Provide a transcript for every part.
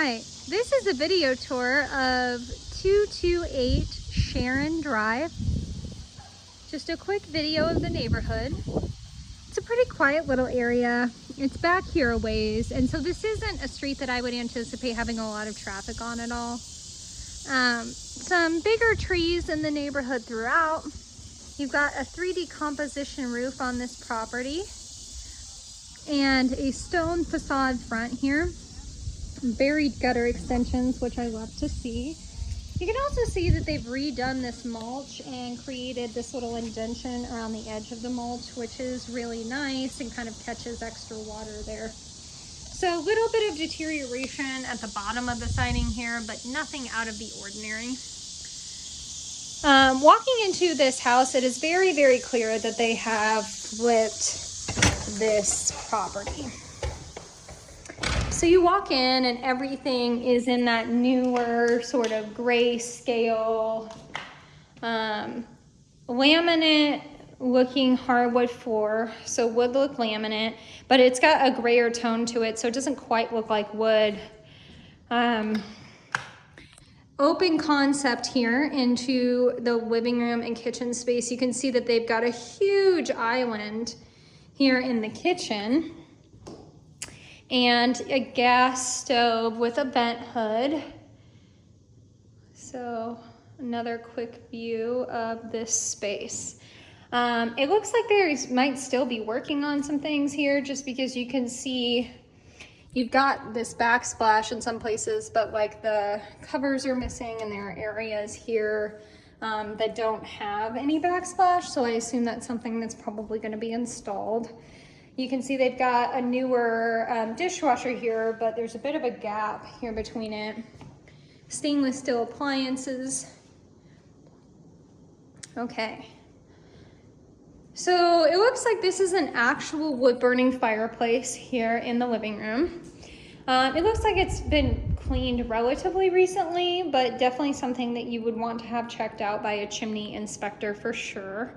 right, this is a video tour of 228 Sharon Drive. Just a quick video of the neighborhood. It's a pretty quiet little area. It's back here a ways, and so this isn't a street that I would anticipate having a lot of traffic on at all. Some bigger trees in the neighborhood throughout. You've got a 3D composition roof on this property and a stone facade front here. Buried gutter extensions, which I love to see. You can also see that they've redone this mulch and created this little indention around the edge of the mulch, which is really nice and kind of catches extra water there. So a little bit of deterioration at the bottom of the siding here, but nothing out of the ordinary. Walking into this house, it is very, very clear that they have flipped this property. So you walk in and everything is in that newer sort of grayscale, laminate looking hardwood floor. So wood look laminate, but it's got a grayer tone to it, so it doesn't quite look like wood. Open concept here into the living room and kitchen space. You can see that they've got a huge island here in the kitchen and a gas stove with a vent hood. So another quick view of this space. It looks like they might still be working on some things here, just because you can see you've got this backsplash in some places, but like the covers are missing and there are areas here that don't have any backsplash. So I assume that's something that's probably going to be installed. You can see they've got a newer dishwasher here, but there's a bit of a gap here between it. Stainless steel appliances. Okay. So it looks like this is an actual wood burning fireplace here in the living room. It looks like it's been cleaned relatively recently, but definitely something that you would want to have checked out by a chimney inspector for sure.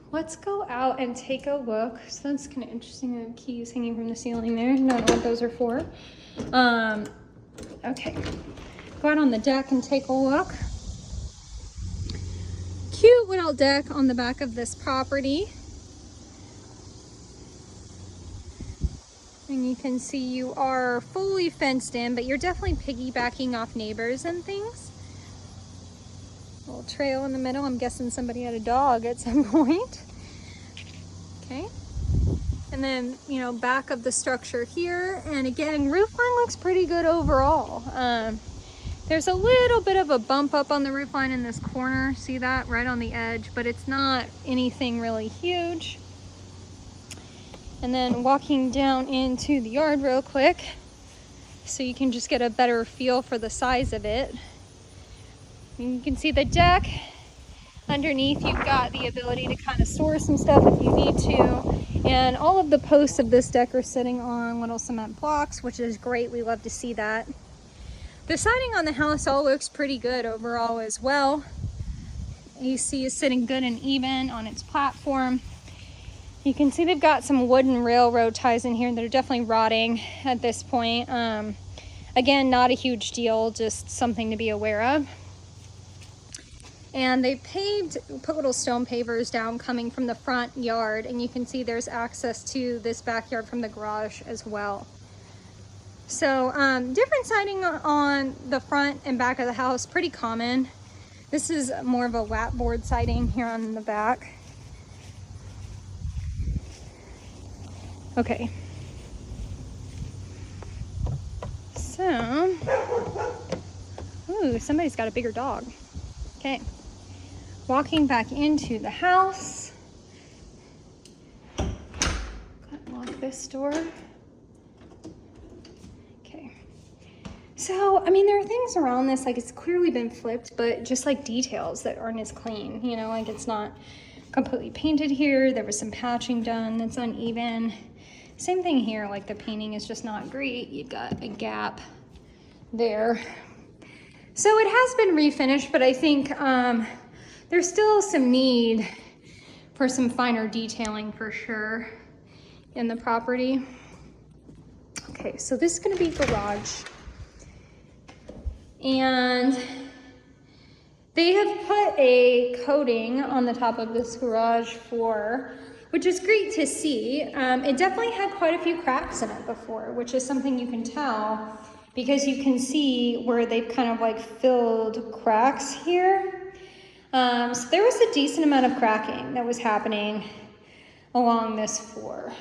Let's go out and take a look. So that's kind of interesting, the keys hanging from the ceiling there. I don't know what those are for. Okay, go out on the deck and take a look. Cute little deck on the back of this property. And you can see you are fully fenced in, but you're definitely piggybacking off neighbors and things. Little trail in the middle. I'm guessing somebody had a dog at some point. Okay. And then, you know, back of the structure here. And again, roof line looks pretty good overall. There's a little bit of a bump up on the roof line in this corner. See that? Right on the edge, but it's not anything really huge. And then walking down into the yard real quick, so you can just get a better feel for the size of it. You can see the deck. Underneath, you've got the ability to kind of store some stuff if you need to. And all of the posts of this deck are sitting on little cement blocks, which is great. We love to see that. The siding on the house all looks pretty good overall as well. AC is sitting good and even on its platform. You can see they've got some wooden railroad ties in here that are definitely rotting at this point. Again, not a huge deal, just something to be aware of. And they put little stone pavers down coming from the front yard, and you can see there's access to this backyard from the garage as well. So different siding on the front and back of the house, pretty common. This is more of a lap board siding here on the back. Okay. So, ooh, somebody's got a bigger dog. Okay. Walking back into the house. Lock this door. Okay. So, I mean, there are things around this, like it's clearly been flipped, but just like details that aren't as clean, you know, like it's not completely painted here. There was some patching done that's uneven. Same thing here, like the painting is just not great. You've got a gap there. So it has been refinished, but I think there's still some need for some finer detailing for sure in the property. Okay, so this is gonna be garage. And they have put a coating on the top of this garage floor, which is great to see. It definitely had quite a few cracks in it before, which is something you can tell because you can see where they've kind of like filled cracks here. So there was a decent amount of cracking that was happening along this floor.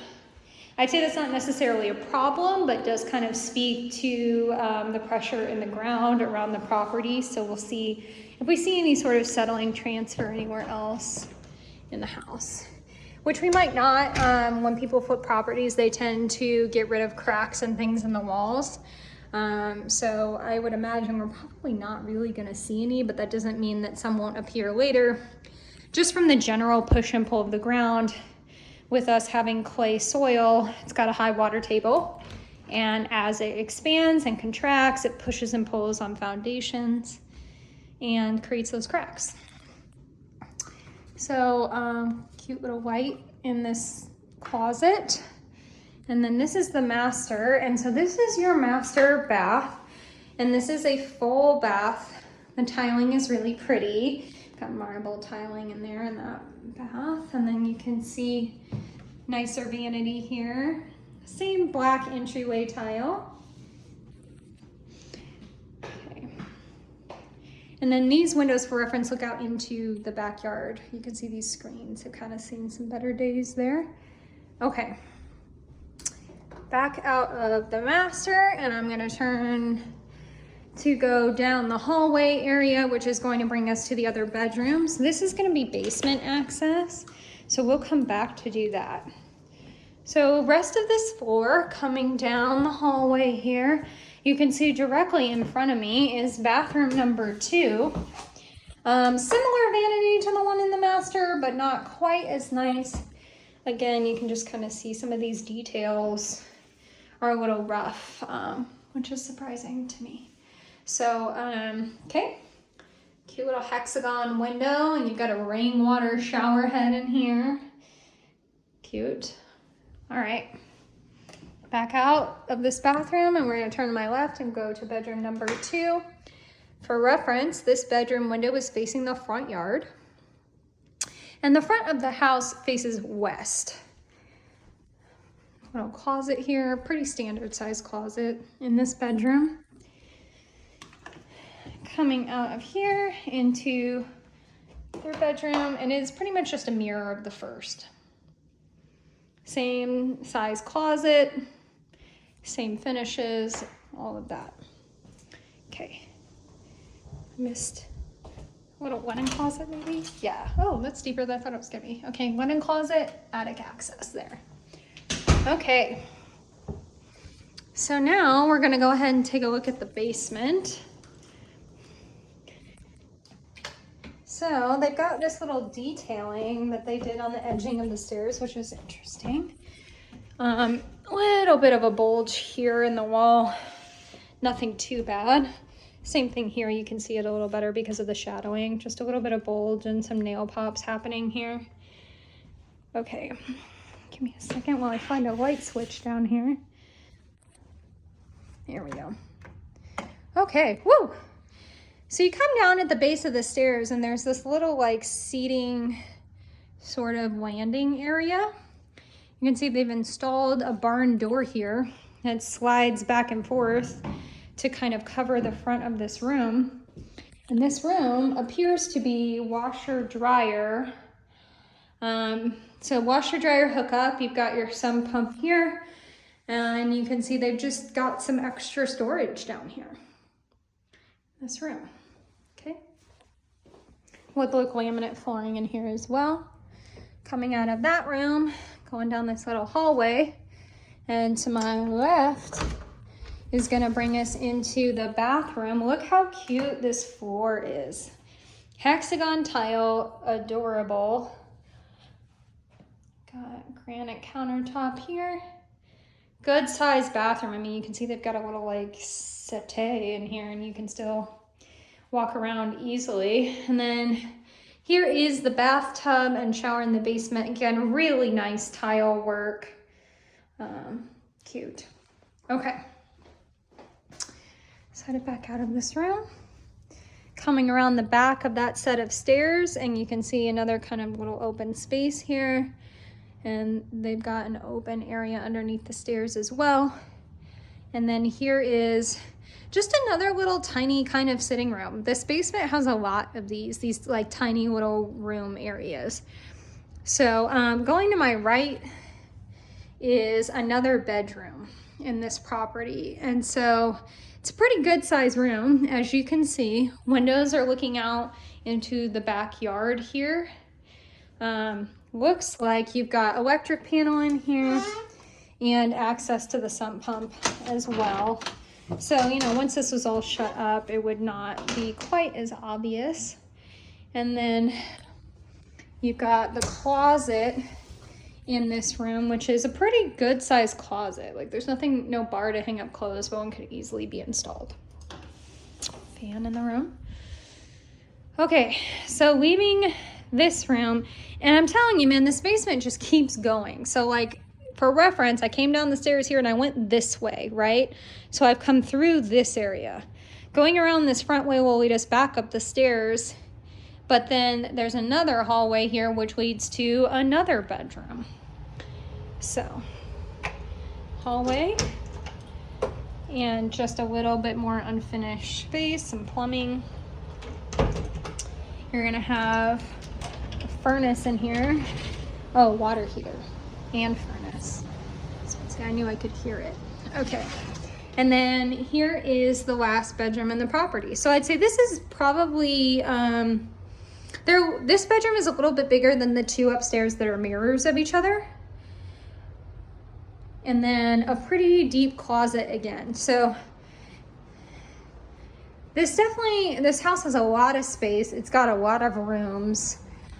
I'd say that's not necessarily a problem, but does kind of speak to the pressure in the ground around the property. So we'll see if we see any sort of settling transfer anywhere else in the house, which we might not. When people flip properties, they tend to get rid of cracks and things in the walls. So I would imagine we're probably not really gonna see any, but that doesn't mean that some won't appear later. Just from the general push and pull of the ground, with us having clay soil, it's got a high water table. And as it expands and contracts, it pushes and pulls on foundations and creates those cracks. So cute little white in this closet. And then this is the master. And so this is your master bath. And this is a full bath. The tiling is really pretty. Got marble tiling in there in that bath. And then you can see nicer vanity here. Same black entryway tile. Okay. And then these windows, for reference, look out into the backyard. You can see these screens have kind of seen some better days there. Okay. Back out of the master, and I'm gonna turn to go down the hallway area, which is going to bring us to the other bedrooms. This is gonna be basement access, so we'll come back to do that. So rest of this floor, coming down the hallway here, you can see directly in front of me is bathroom number 2. Similar vanity to the one in the master, but not quite as nice. Again, you can just kind of see some of these details are a little rough, which is surprising to me. So, okay, cute little hexagon window, and you've got a rainwater shower head in here. Cute. All right, back out of this bathroom, and we're gonna turn to my left and go to bedroom number 2. For reference, this bedroom window is facing the front yard, and the front of the house faces west. Little closet here, pretty standard size closet in this bedroom. Coming out of here into their bedroom, and it's pretty much just a mirror of the first. Same size closet, same finishes, all of that. Okay, missed a little linen closet maybe? Yeah, oh, that's deeper than I thought it was gonna be. Okay, linen closet, attic access there. Okay, so now we're gonna go ahead and take a look at the basement. So they've got this little detailing that they did on the edging of the stairs, which is interesting. Little bit of a bulge here in the wall, nothing too bad. Same thing here, you can see it a little better because of the shadowing. Just a little bit of bulge and some nail pops happening here. Okay, give me a second while I find a light switch down here. There we go. Okay, woo! So you come down at the base of the stairs, and there's this little like seating sort of landing area. You can see they've installed a barn door here that slides back and forth to kind of cover the front of this room. And this room appears to be washer dryer. So washer dryer hookup, you've got your sump pump here, and you can see they've just got some extra storage down here. This room, okay? Wood look laminate flooring in here as well. Coming out of that room, going down this little hallway, and to my left is gonna bring us into the bathroom. Look how cute this floor is. Hexagon tile, adorable. Got granite countertop here. Good sized bathroom. I mean, you can see they've got a little like settee in here, and you can still walk around easily. And then here is the bathtub and shower in the basement. Again, really nice tile work. Cute. Okay. Let's head it back out of this room. Coming around the back of that set of stairs, and you can see another kind of little open space here. And they've got an open area underneath the stairs as well. And then here is just another little tiny kind of sitting room. This basement has a lot of these like tiny little room areas. So going to my right is another bedroom in this property. And so it's a pretty good size room. As you can see, windows are looking out into the backyard here. Looks like you've got electric panel in here and access to the sump pump as well. So, you know, once this was all shut up, it would not be quite as obvious. And then you've got the closet in this room, which is a pretty good sized closet. Like there's nothing, no bar to hang up clothes, but one could easily be installed. Fan in the room. Okay, so leaving this room, and I'm telling you, man, this basement just keeps going. So like for reference, I came down the stairs here and I went this way, right? So I've come through this area. Going around this front way will lead us back up the stairs, but then there's another hallway here which leads to another bedroom. So, hallway, and just a little bit more unfinished space, some plumbing. You're gonna have a furnace in here. Oh, water heater and furnace. So I knew I could hear it. Okay. And then here is the last bedroom in the property. So I'd say this is probably, this bedroom is a little bit bigger than the two upstairs that are mirrors of each other. And then a pretty deep closet again. So this house has a lot of space. It's got a lot of rooms.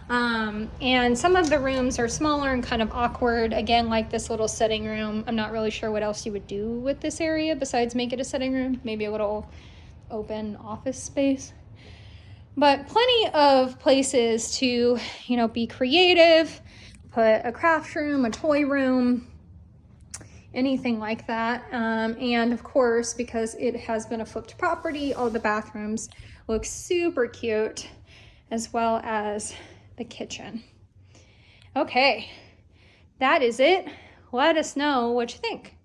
And some of the rooms are smaller and kind of awkward. Again, like this little sitting room. I'm not really sure what else you would do with this area besides make it a sitting room. Maybe a little open office space. But plenty of places to, you know, be creative, put a craft room, a toy room, anything like that. And of course, because it has been a flipped property, all the bathrooms look super cute, as well as the kitchen. Okay, that is it. Let us know what you think.